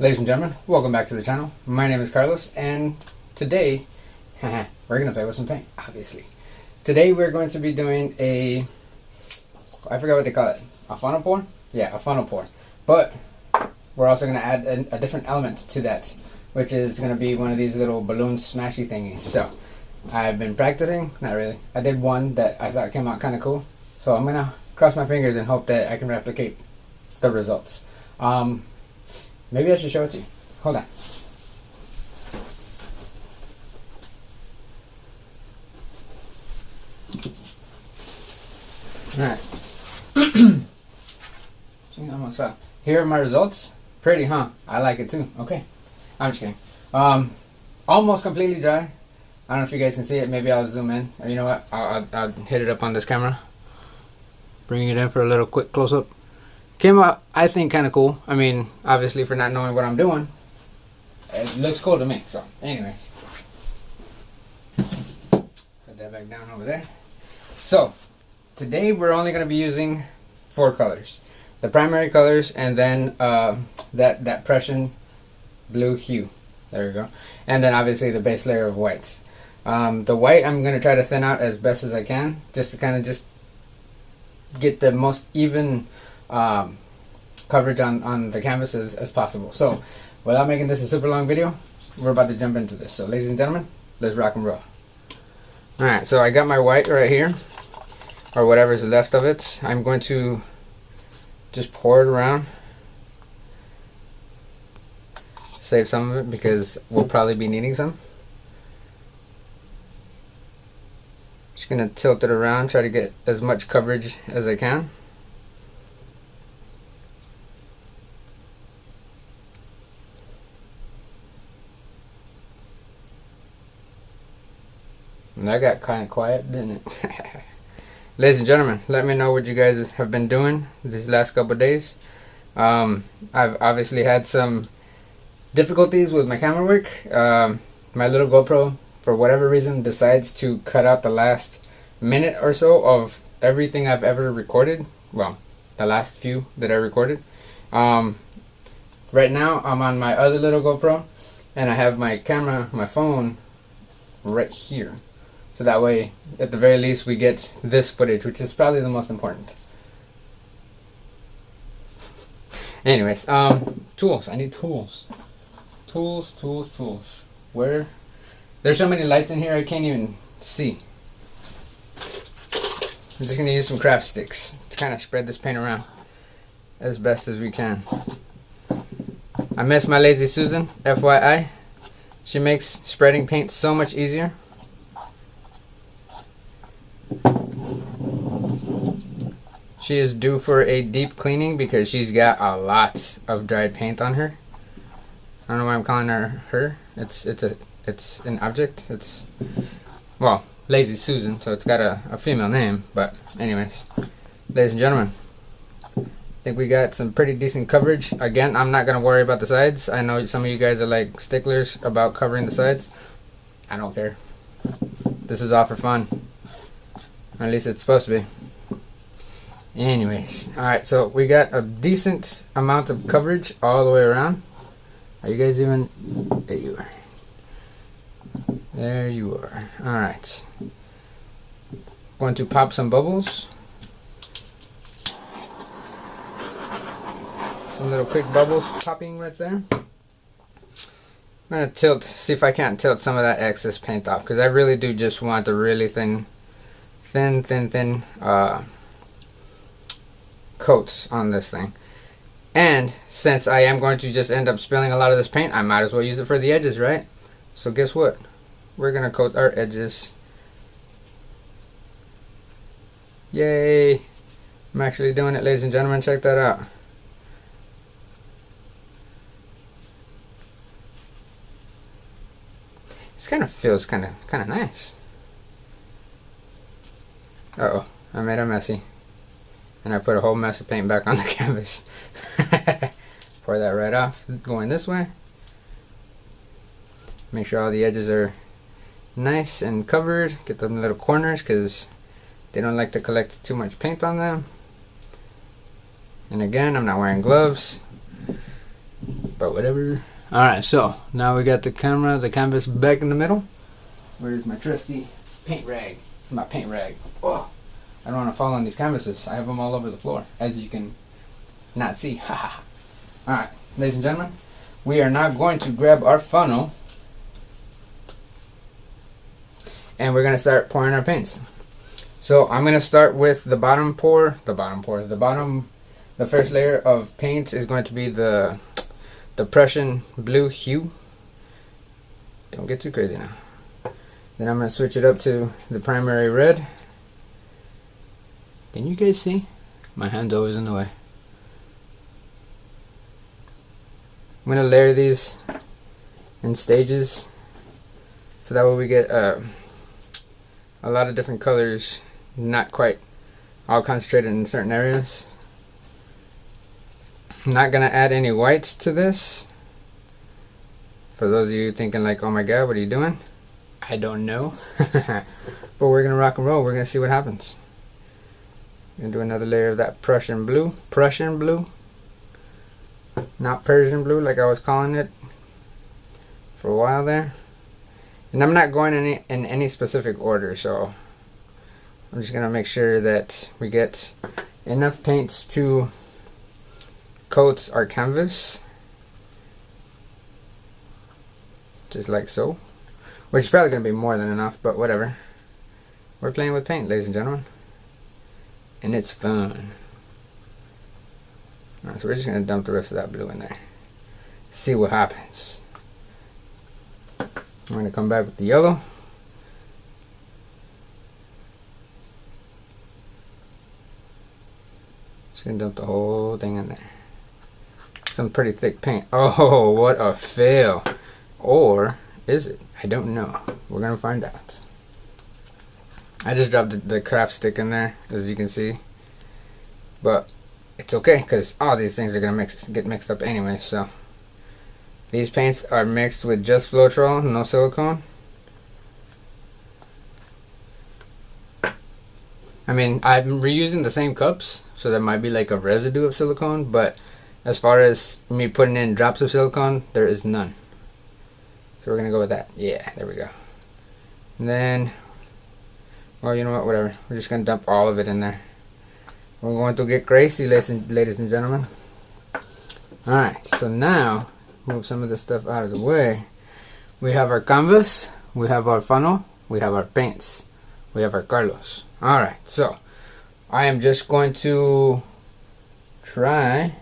Ladies and gentlemen, welcome back to the channel. My name is Carlos, and today we're going to play with some paint, obviously. Today we're going to be doing I forgot what they call it, a funnel pour? Yeah, a funnel pour. But we're also going to add a different element to that, which is going to be one of these little balloon smashy thingies. So, I've been practicing, not really. I did one that I thought came out kind of cool. So I'm going to cross my fingers and hope that I can replicate the results. Maybe I should show it to you. Hold on. Alright. Almost fell. Here are my results. Pretty, huh? I like it too. Okay. I'm just kidding. Almost completely dry. I don't know if you guys can see it. Maybe I'll zoom in. Or you know what? I'll hit it up on this camera. Bring it in for a little quick close-up. Came out, I think, kind of cool. I mean, obviously, for not knowing what I'm doing, it looks cool to me. So, anyways. Put that back down over there. So, today we're only going to be using 4 colors. The primary colors, and then that Prussian blue hue. There we go. And then, obviously, the base layer of whites. The white, I'm going to try to thin out as best as I can, just to kind of just get the most even coverage on the canvas as possible. So without making this a super long video, we're about to jump into this. So ladies and gentlemen, let's rock and roll. Alright, so I got my white right here, or whatever's left of it. I'm going to just pour it around, save some of it because we'll probably be needing some. Just gonna tilt it around, try to get as much coverage as I can. And that got kind of quiet, didn't it? Ladies and gentlemen, let me know what you guys have been doing these last couple of days. I've obviously had some difficulties with my camera work. My little GoPro, for whatever reason, decides to cut out the last minute or so of everything I've ever recorded. Well, the last few that I recorded. Right now, I'm on my other little GoPro, and I have my camera, my phone, right here. So that way, at the very least, we get this footage, which is probably the most important. Anyways, tools. I need tools. Tools. Where? There's so many lights in here I can't even see. I'm just gonna use some craft sticks to kind of spread this paint around as best as we can. I miss my Lazy Susan, FYI. She makes spreading paint so much easier. She is due for a deep cleaning because she's got a lot of dried paint on her. I don't know why I'm calling her. It's an object. It's, well, Lazy Susan, so it's got a female name. But anyways, ladies and gentlemen, I think we got some pretty decent coverage. Again, I'm not gonna worry about the sides. I know some of you guys are like sticklers about covering the sides. I don't care. This is all for fun. Or at least it's supposed to be. Anyways, alright, so we got a decent amount of coverage all the way around. Are you guys even? There you are. There you are. Alright. Going to pop some bubbles. Some little quick bubbles popping right there. I'm going to see if I can't tilt some of that excess paint off, because I really do just want the really thin coats on this thing. And since I am going to just end up spilling a lot of this paint, I might as well use it for the edges, right? So guess what? We're gonna coat our edges. Yay! I'm actually doing it, ladies and gentlemen. Check that out. This kind of feels kind of nice. Uh-oh, I made a messy. And I put a whole mess of paint back on the canvas. Pour that right off, going this way. Make sure all the edges are nice and covered. Get them little corners because they don't like to collect too much paint on them. And again, I'm not wearing gloves. but whatever. Alright, so now we got the canvas back in the middle. Where's my trusty paint rag? This is my paint rag. Oh, I don't want to fall on these canvases. I have them all over the floor, as you can not see. Alright, ladies and gentlemen, we are now going to grab our funnel and we're going to start pouring our paints. So I'm going to start with the bottom pour. The first layer of paint is going to be the Prussian Blue hue. Don't get too crazy now. Then I'm going to switch it up to the primary red. Can you guys see? My hand's always in the way. I'm going to layer these in stages so that way we get a lot of different colors, not quite all concentrated in certain areas. I'm not going to add any whites to this. For those of you thinking like, oh my god, what are you doing? I don't know. But we're going to rock and roll. We're going to see what happens. I'm going to do another layer of that Prussian Blue. Prussian Blue. Not Persian Blue like I was calling it for a while there. And I'm not going in any specific order, so I'm just going to make sure that we get enough paints to coat our canvas. Just like so. Which is probably going to be more than enough, but whatever. We're playing with paint, ladies and gentlemen. And it's fun. Alright, so we're just going to dump the rest of that blue in there. See what happens. I'm going to come back with the yellow. Just going to dump the whole thing in there. Some pretty thick paint. Oh, what a fail. Or is it? I don't know. We're going to find out. I just dropped the craft stick in there, as you can see. But it's okay, because all these things are going to get mixed up anyway. So these paints are mixed with just Floetrol, no silicone. I mean, I'm reusing the same cups, so there might be like a residue of silicone, but as far as me putting in drops of silicone, there is none. So we're going to go with that. Yeah, there we go. And then, well, you know what, whatever. We're just going to dump all of it in there. We're going to get crazy, ladies and gentlemen. Alright, so now, move some of this stuff out of the way. We have our canvas, we have our funnel, we have our paints, we have our Carlos. Alright, so I am just going to try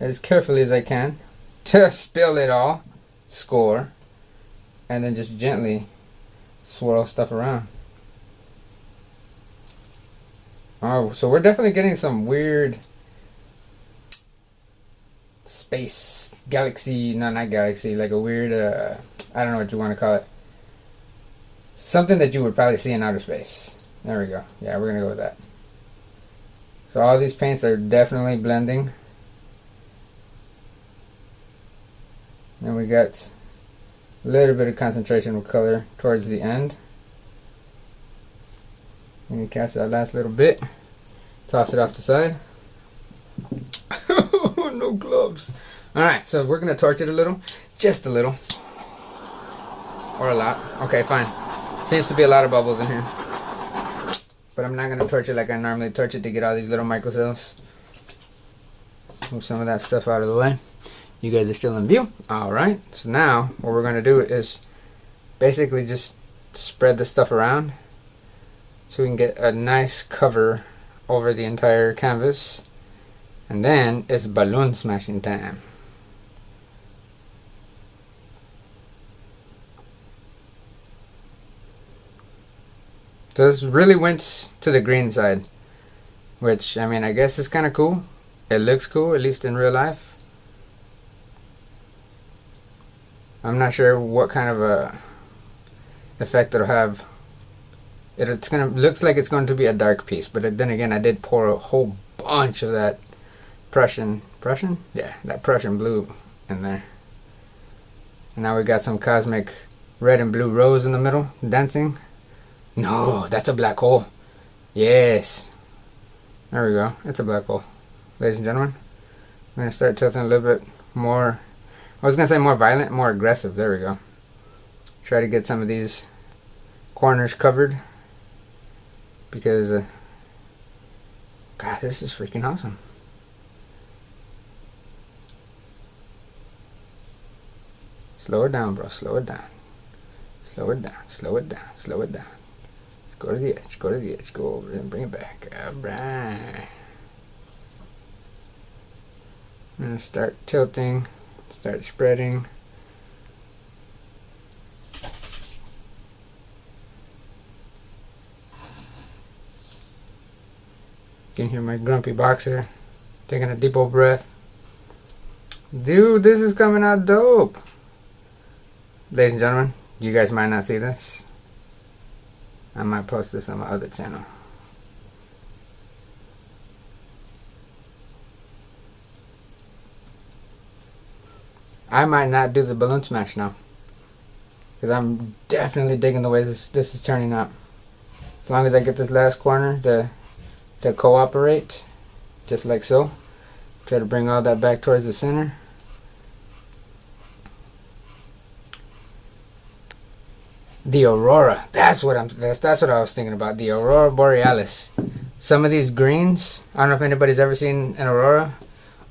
as carefully as I can to spill it all, score, and then just gently swirl stuff around. Oh, so we're definitely getting some weird space, galaxy, no, not galaxy, like a weird, I don't know what you want to call it. Something that you would probably see in outer space. There we go. Yeah, we're going to go with that. So all these paints are definitely blending. And we got a little bit of concentration of color towards the end. And you catch that last little bit. Toss it off the side. No gloves. Alright, so we're going to torch it a little. Just a little. Or a lot. Okay, fine. Seems to be a lot of bubbles in here. But I'm not going to torch it like I normally torch it to get all these little microcells. Move some of that stuff out of the way. You guys are still in view. Alright, so now what we're going to do is basically just spread this stuff around so we can get a nice cover over the entire canvas. And then it's balloon smashing time. So this really went to the green side, which, I mean, I guess is kind of cool. It looks cool, at least in real life. I'm not sure what kind of a effect it'll have. It's gonna looks like it's going to be a dark piece, but then again, I did pour a whole bunch of that Prussian, yeah, that Prussian blue in there. And now we got some cosmic red and blue rose in the middle, dancing. No, that's a black hole. Yes, there we go. It's a black hole, ladies and gentlemen. I'm gonna start tilting a little bit more I was gonna say more violent, more aggressive. There we go. Try to get some of these corners covered because God, this is freaking awesome. Slow it down, bro. Slow it down. Slow it down. Slow it down. Slow it down. Go to the edge. Go to the edge. Go over and bring it back. Alright. I'm gonna start tilting. Start spreading. You can hear my grumpy boxer taking a deep old breath. Dude, this is coming out dope. Ladies and gentlemen, you guys might not see this. I might post this on my other channel. I might not do the balloon smash now, because I'm definitely digging the way this is turning out. As long as I get this last corner to cooperate, just like so. Try to bring all that back towards the center. The aurora. That's what I was thinking about. The aurora borealis. Some of these greens. I don't know if anybody's ever seen an aurora.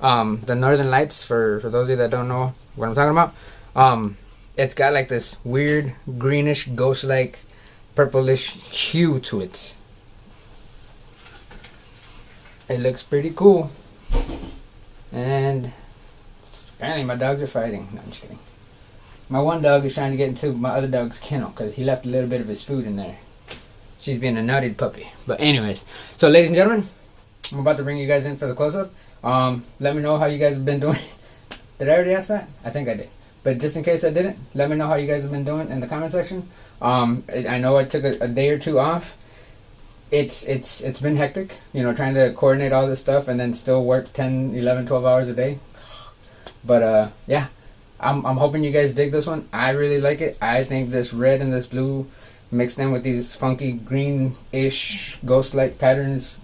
The northern lights. For those of you that don't know what I'm talking about. It's got like this weird greenish ghost-like purplish hue to it. It looks pretty cool. And apparently my dogs are fighting. No, I'm just kidding. My one dog is trying to get into my other dog's kennel because he left a little bit of his food in there. She's being a nutted puppy. But anyways, so ladies and gentlemen, I'm about to bring you guys in for the close-up. Let me know how you guys have been doing. Did I already ask that? I think I did. But just in case I didn't, let me know how you guys have been doing in the comment section. I know I took a day or two off. It's been hectic, you know, trying to coordinate all this stuff and then still work 10, 11, 12 hours a day. But yeah. I'm hoping you guys dig this one. I really like it. I think this red and this blue mixed in with these funky green-ish ghost-like patterns.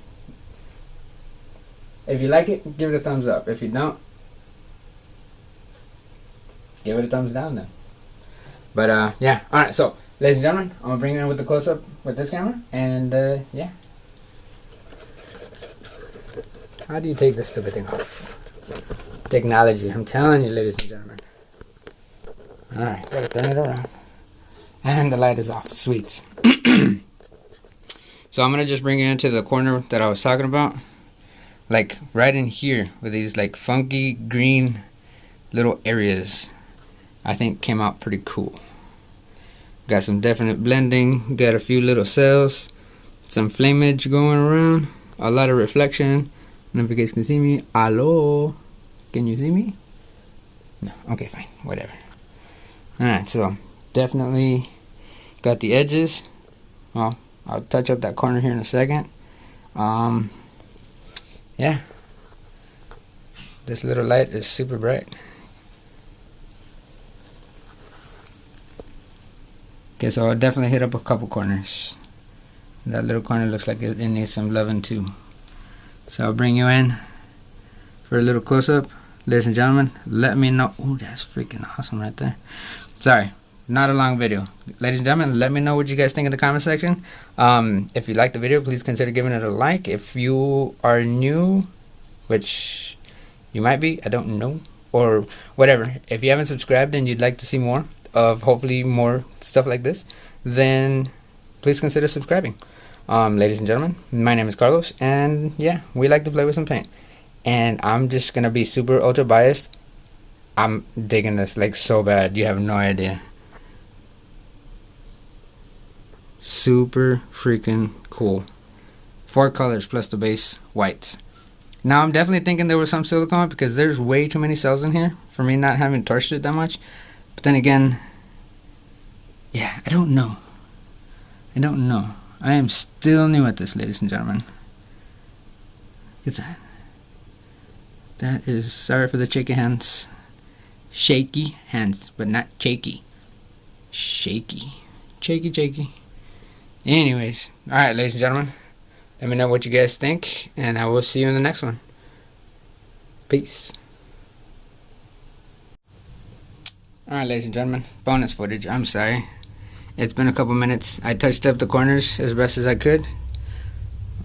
If you like it, give it a thumbs up. If you don't, give it a thumbs down then. But yeah. Alright, so ladies and gentlemen, I'm going to bring you in with the close-up with this camera. And yeah. How do you take this stupid thing off? Technology. I'm telling you, ladies and gentlemen. Alright, gotta turn it around. And the light is off. Sweet. So I'm gonna just bring it into the corner that I was talking about. Like right in here with these like funky green little areas. I think came out pretty cool. Got some definite blending. Got a few little cells. Some flameage going around. A lot of reflection. I don't know if you guys can see me. Hello? Can you see me? No. Okay, fine. Whatever. Alright, so definitely got the edges. Well, I'll touch up that corner here in a second. Yeah. This little light is super bright. Okay, so I'll definitely hit up a couple corners. That little corner looks like it needs some loving too. So I'll bring you in for a little close-up. Ladies and gentlemen, let me know. Oh, that's freaking awesome right there. Sorry, not a long video. Ladies and gentlemen, let me know what you guys think in the comment section. If you like the video, please consider giving it a like. If you are new, which you might be, I don't know, or whatever. If you haven't subscribed and you'd like to see more of hopefully more stuff like this, then please consider subscribing. Ladies and gentlemen, my name is Carlos, and yeah, we like to play with some paint. And I'm just gonna be super ultra biased. I'm digging this like so bad, you have no idea. Super freaking cool. 4 colors plus the base whites. Now I'm definitely thinking there was some silicone because there's way too many cells in here for me not having torched it that much. But then again, yeah, I don't know. I am still new at this, ladies and gentlemen. Look at that. That is, sorry for the shaky hands. Shaky hands, but not shaky. Shaky. Shaky. Anyways, alright, ladies and gentlemen. Let me know what you guys think, and I will see you in the next one. Peace. Alright, ladies and gentlemen, bonus footage. I'm sorry. It's been a couple minutes. I touched up the corners as best as I could.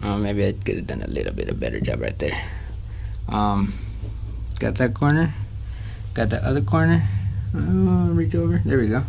Maybe I could have done a little bit of better job right there. Got that corner. Got that other corner. Reach over. There we go.